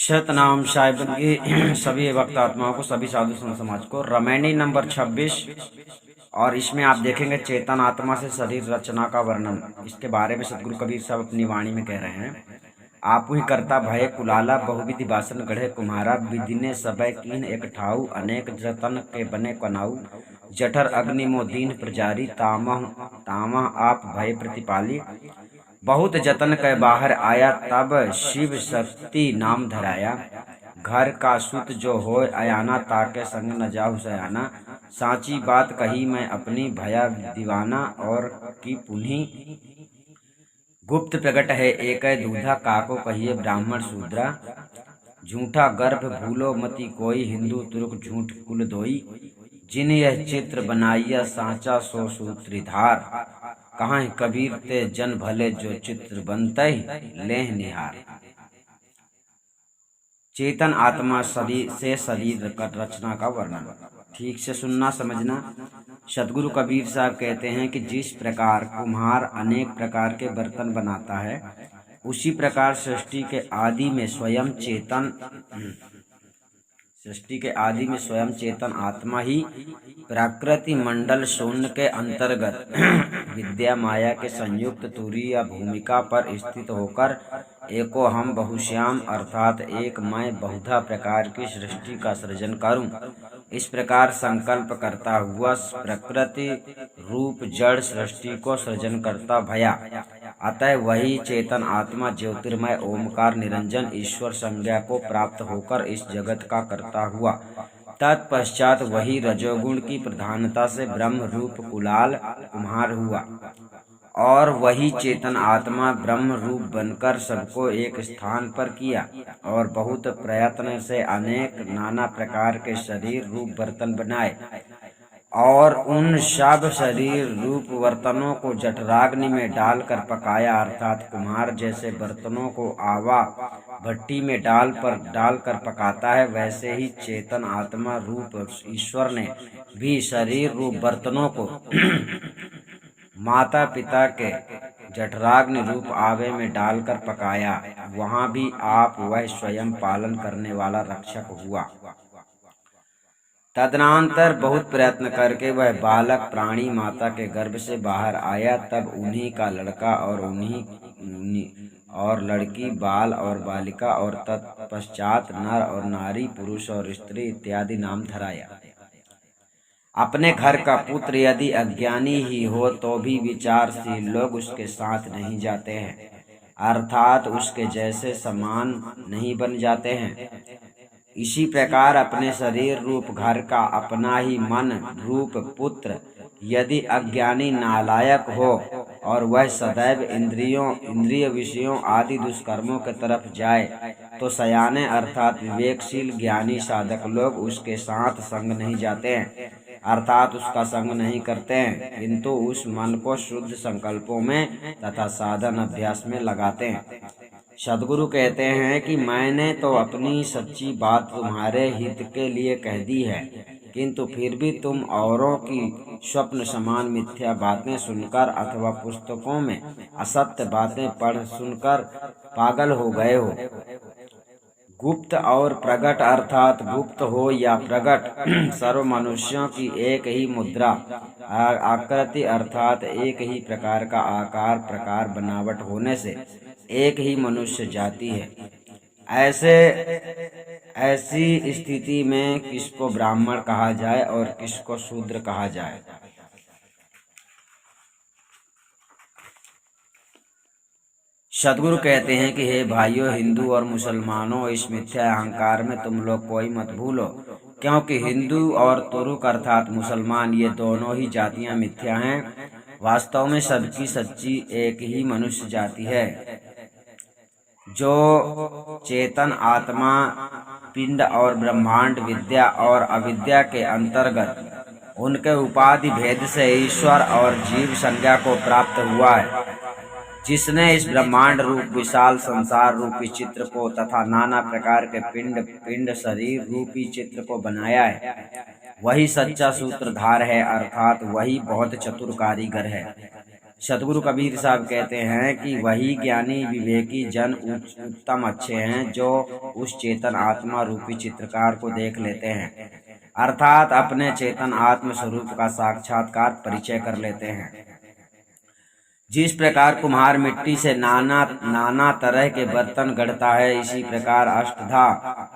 सतनाम साहिब की सभी भक्त आत्माओं को, सभी साधु संत समाज को। रामायणी नंबर 26 और इसमें आप देखेंगे चेतन आत्मा से शरीर रचना का वर्णन। इसके बारे में सतगुरु कबीर साहब अपनी वाणी में कह रहे हैं। आप ही करता भय कुलाला, बहुविधि बासन गढ़े कुम्हारा। विधिने सबय कीन एक ठाऊ, अनेक जतन के बने कनाऊ। जठर अग्नि मो दीन प्रजारी, तामह आप भय प्रतिपाली। बहुत जतन के बाहर आया, तब शिव शक्ति नाम धराया। घर का सुत जो होय अयाना, ताके संग न जाहु सयाना। साची बात कही मैं अपनी, भया दीवाना और की पुन्ही। गुप्त प्रकट है एक दूधा, काको कहिए ब्राह्मण शूद्रा। झूठा गर्भ भूलो मति कोई, हिंदू तुर्क झूठ कुल दोई। जिन यह चित्र बनाइया, साचा सो सूत्रीधार। कहाँ कबीर ते जन भले, जो चित्र बनते लेह निहार। चेतन आत्मा से शरीर रचना का वर्णन ठीक से सुनना समझना। सतगुरु कबीर साहब कहते हैं कि जिस प्रकार कुम्हार अनेक प्रकार के बर्तन बनाता है, उसी प्रकार सृष्टि के आदि में स्वयं चेतन आत्मा ही प्रकृति मंडल शून्य के अंतर्गत विद्या माया के संयुक्त तुरीय भूमिका पर स्थित होकर एको हम बहुश्याम अर्थात एक मैं बहुधा प्रकार की सृष्टि का सृजन करूं, इस प्रकार संकल्प करता हुआ प्रकृति रूप जड़ सृष्टि को सृजन करता भया। अतः वही चेतन आत्मा ज्योतिर्मय ओमकार निरंजन ईश्वर संज्ञा को प्राप्त होकर इस जगत का करता हुआ। तत्पश्चात वही रजोगुण की प्रधानता से ब्रह्म रूप कुलाल कुम्हार हुआ, और वही चेतन आत्मा ब्रह्म रूप बनकर सबको एक स्थान पर किया, और बहुत प्रयत्न से अनेक नाना प्रकार के शरीर रूप बर्तन बनाए, और उन सब शरीर रूप बर्तनों को जठराग्नि में डालकर पकाया। अर्थात कुम्हार जैसे बर्तनों को आवा भट्टी में डालकर पकाता है, वैसे ही चेतन आत्मा रूप ईश्वर ने भी शरीर रूप बर्तनों को माता पिता के जठराग्नि रूप आवे में डालकर पकाया। वहाँ भी आप वह स्वयं पालन करने वाला रक्षक हुआ। तदनंतर बहुत प्रयत्न करके वह बालक प्राणी माता के गर्भ से बाहर आया। तब उन्हीं का लड़का और लड़की, बाल और बालिका, और तत्पश्चात नर और नारी, पुरुष और स्त्री इत्यादि नाम धराया। अपने घर का पुत्र यदि अज्ञानी ही हो तो भी विचारशील लोग उसके साथ नहीं जाते हैं, अर्थात उसके जैसे समान नहीं बन जाते हैं। इसी प्रकार अपने शरीर रूप घर का अपना ही मन रूप पुत्र यदि अज्ञानी नालायक हो और वह सदैव इंद्रिय विषयों आदि दुष्कर्मों के तरफ जाए, तो सयाने अर्थात विवेकशील ज्ञानी साधक लोग उसके साथ संग नहीं जाते हैं, अर्थात उसका संग नहीं करते हैं, किंतु उस मन को शुद्ध संकल्पों में तथा साधन अभ्यास में लगाते हैं। सद्गुरु कहते हैं कि मैंने तो अपनी सच्ची बात तुम्हारे हित के लिए कह दी है, किंतु फिर भी तुम औरों की स्वप्न समान मिथ्या बातें सुनकर अथवा पुस्तकों में असत्य बातें पढ़ सुनकर पागल हो गए हो। गुप्त और प्रगट अर्थात गुप्त हो या प्रगट सर्व मनुष्यों की एक ही मुद्रा आकृति अर्थात एक ही प्रकार का आकार प्रकार बनावट होने से एक ही मनुष्य जाति है। ऐसी स्थिति में किसको ब्राह्मण कहा जाए और किसको शूद्र कहा जाए? सद्गुरु कहते हैं कि हे भाइयों, हिंदू और मुसलमानों, इस मिथ्या अहंकार में तुम लोग कोई मत भूलो, क्योंकि हिंदू और तुर्क अर्थात मुसलमान ये दोनों ही जातियां मिथ्या हैं। वास्तव में सबकी सच्ची एक ही मनुष्य जाति है। जो चेतन आत्मा पिंड और ब्रह्मांड विद्या और अविद्या के अंतर्गत उनके उपाधि भेद से ईश्वर और जीव संज्ञा को प्राप्त हुआ है, जिसने इस ब्रह्मांड रूप विशाल संसार रूपी चित्र को तथा नाना प्रकार के पिंड शरीर रूपी चित्र को बनाया है, वही सच्चा सूत्रधार है, अर्थात वही बहुत चतुर कारीगर है। सतगुरु कबीर साहब कहते हैं कि वही ज्ञानी विवेकी जन उत्तम अच्छे हैं जो उस चेतन आत्मा रूपी चित्रकार को देख लेते हैं, अर्थात अपने चेतन आत्म स्वरूप का साक्षात्कार परिचय कर लेते हैं। जिस प्रकार कुम्हार मिट्टी से नाना तरह के बर्तन गढ़ता है, इसी प्रकार अष्टधा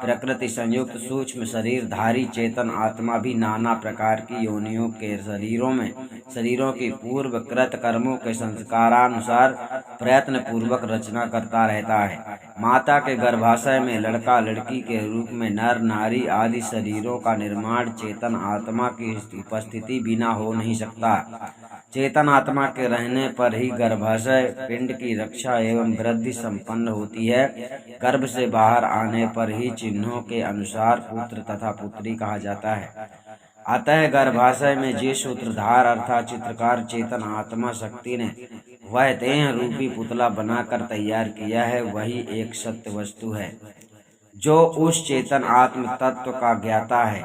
प्रकृति संयुक्त सूक्ष्म शरीर धारी चेतन आत्मा भी नाना प्रकार की योनियों के शरीरों की पूर्व कृत कर्मों के संस्कारानुसार प्रयत्न पूर्वक रचना करता रहता है। माता के गर्भाशय में लड़का लड़की के रूप में नर नारी आदि शरीरों का निर्माण चेतन आत्मा की उपस्थिति बिना हो नहीं सकता। चेतन आत्मा के रहने पर ही गर्भाशय पिंड की रक्षा एवं वृद्धि संपन्न होती है। गर्भ से बाहर आने पर ही चिन्हों के अनुसार पुत्र तथा पुत्री कहा जाता है। अतः गर्भाशय में जिस सूत्रधार अर्थात चित्रकार चेतन आत्मा शक्ति ने वह देह रूपी पुतला बनाकर तैयार किया है, वही एक सत्य वस्तु है जो उस चेतन आत्म तत्व का ज्ञाता है।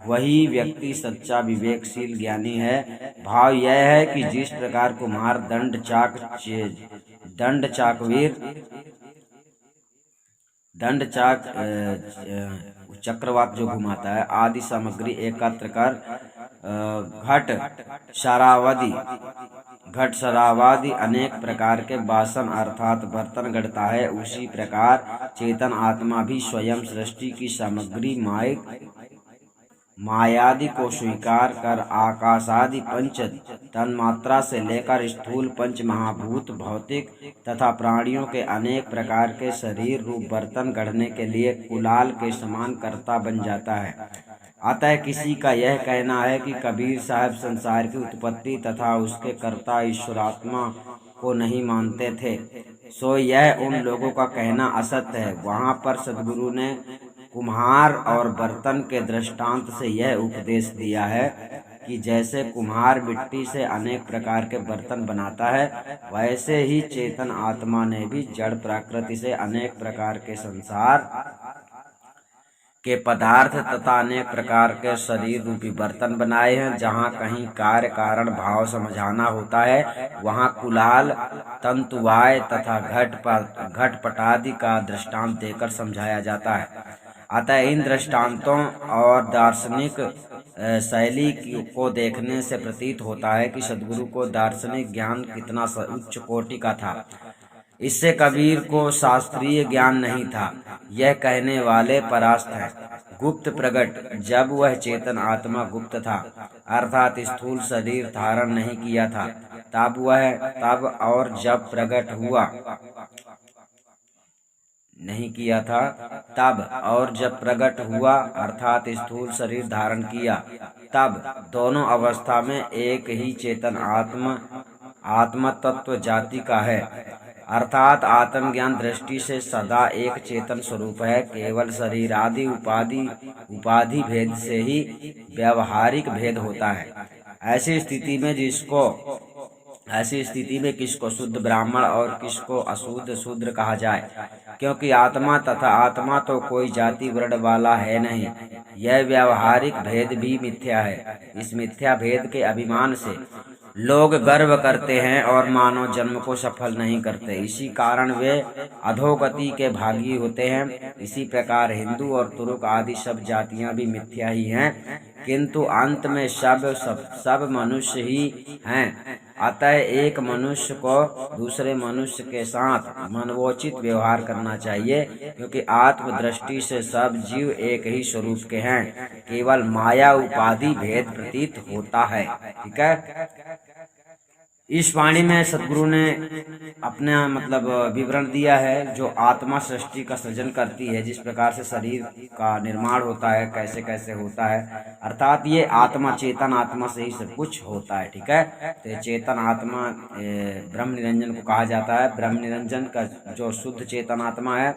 वही व्यक्ति सच्चा विवेकशील ज्ञानी है। भाव यह है कि जिस प्रकार कुम्हार दंड चाक चक्रवात जो घुमाता है आदि सामग्री एकत्र कर घट शरावादि अनेक प्रकार के बासन अर्थात बर्तन गढ़ता है, उसी प्रकार चेतन आत्मा भी स्वयं सृष्टि की सामग्री मायादि को स्वीकार कर आकाशादि पंच तन्मात्रा से लेकर स्थूल पंच महाभूत भौतिक तथा प्राणियों के अनेक प्रकार के शरीर रूप बर्तन गढ़ने के लिए कुलाल के समान कर्ता बन जाता है। अतः किसी का यह कहना है कि कबीर साहब संसार की उत्पत्ति तथा उसके कर्ता ईश्वरात्मा को नहीं मानते थे, सो यह उन लोगों का कहना असत्य है। वहाँ पर सद्गुरु ने कुम्हार और बर्तन के दृष्टांत से यह उपदेश दिया है कि जैसे कुम्हार मिट्टी से अनेक प्रकार के बर्तन बनाता है, वैसे ही चेतन आत्मा ने भी जड़ प्रकृति से अनेक प्रकार के संसार के पदार्थ तथा अनेक प्रकार के शरीर रूपी बर्तन बनाए हैं। जहाँ कहीं कार्य कारण भाव समझाना होता है, वहाँ कुलाल तंतुवाय तथा घटपटादि का दृष्टांत देकर समझाया जाता है। अतः इन दृष्टांतों और दार्शनिक शैली को देखने से प्रतीत होता है कि सद्गुरु को दार्शनिक ज्ञान कितना उच्च कोटि का था। इससे कबीर को शास्त्रीय ज्ञान नहीं था, यह कहने वाले परास्त है। गुप्त प्रगट, जब वह चेतन आत्मा गुप्त था अर्थात स्थूल शरीर धारण नहीं किया था, तब और जब प्रगट हुआ नहीं किया था, तब और जब प्रकट हुआ अर्थात स्थूल शरीर धारण किया, तब दोनों अवस्था में एक ही चेतन आत्म तत्व जाति का है, अर्थात आत्मज्ञान दृष्टि से सदा एक चेतन स्वरूप है। केवल शरीर आदि उपाधि भेद से ही व्यावहारिक भेद होता है। ऐसी स्थिति में किसको शुद्ध ब्राह्मण और किसको अशुद्ध शूद्र कहा जाए, क्योंकि आत्मा तथा आत्मा तो कोई जाति वर्ण वाला है नहीं। यह व्यावहारिक भेद भी मिथ्या है। इस मिथ्या भेद के अभिमान से लोग गर्व करते हैं और मानव जन्म को सफल नहीं करते, इसी कारण वे अधोगति के भागी होते हैं। इसी प्रकार हिंदू और तुर्क आदि सब जातियां भी मिथ्या ही हैं, किंतु अंत में सब मनुष्य ही हैं। अतः एक मनुष्य को दूसरे मनुष्य के साथ मनवोचित व्यवहार करना चाहिए, क्योंकि आत्म दृष्टि से सब जीव एक ही स्वरूप के हैं, केवल माया उपाधि भेद प्रतीत होता है। ठीक है। इस वाणी में सद्गुरु ने अपना विवरण दिया है, जो आत्मा सृष्टि का सृजन करती है, जिस प्रकार से शरीर का निर्माण होता है, कैसे कैसे होता है, अर्थात ये आत्मा चेतन आत्मा से ही सब कुछ होता है। ठीक है। तो चेतन आत्मा ब्रह्म निरंजन को कहा जाता है। ब्रह्म निरंजन का जो शुद्ध चेतन आत्मा है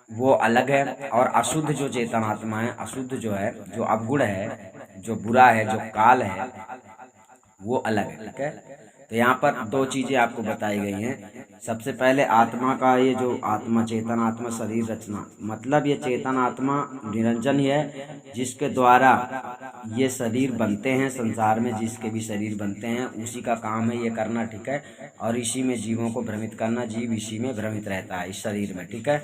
वो अलग है, और अशुद्ध जो चेतन आत्मा है, अशुद्ध जो है, जो अवगुण है, जो बुरा है, जो काल है, वो अलग है। ठीक है। तो यहाँ पर दो चीजें आपको बताई गई हैं सबसे पहले आत्मा का ये जो आत्मा, चेतन आत्मा शरीर रचना, मतलब ये चेतन आत्मा निरंजन ही है जिसके द्वारा ये शरीर बनते हैं। संसार में जिसके भी शरीर बनते हैं उसी का काम है ये करना, ठीक है। और इसी में जीवों को भ्रमित करना, जीव इसी में भ्रमित रहता है इस शरीर में, ठीक है।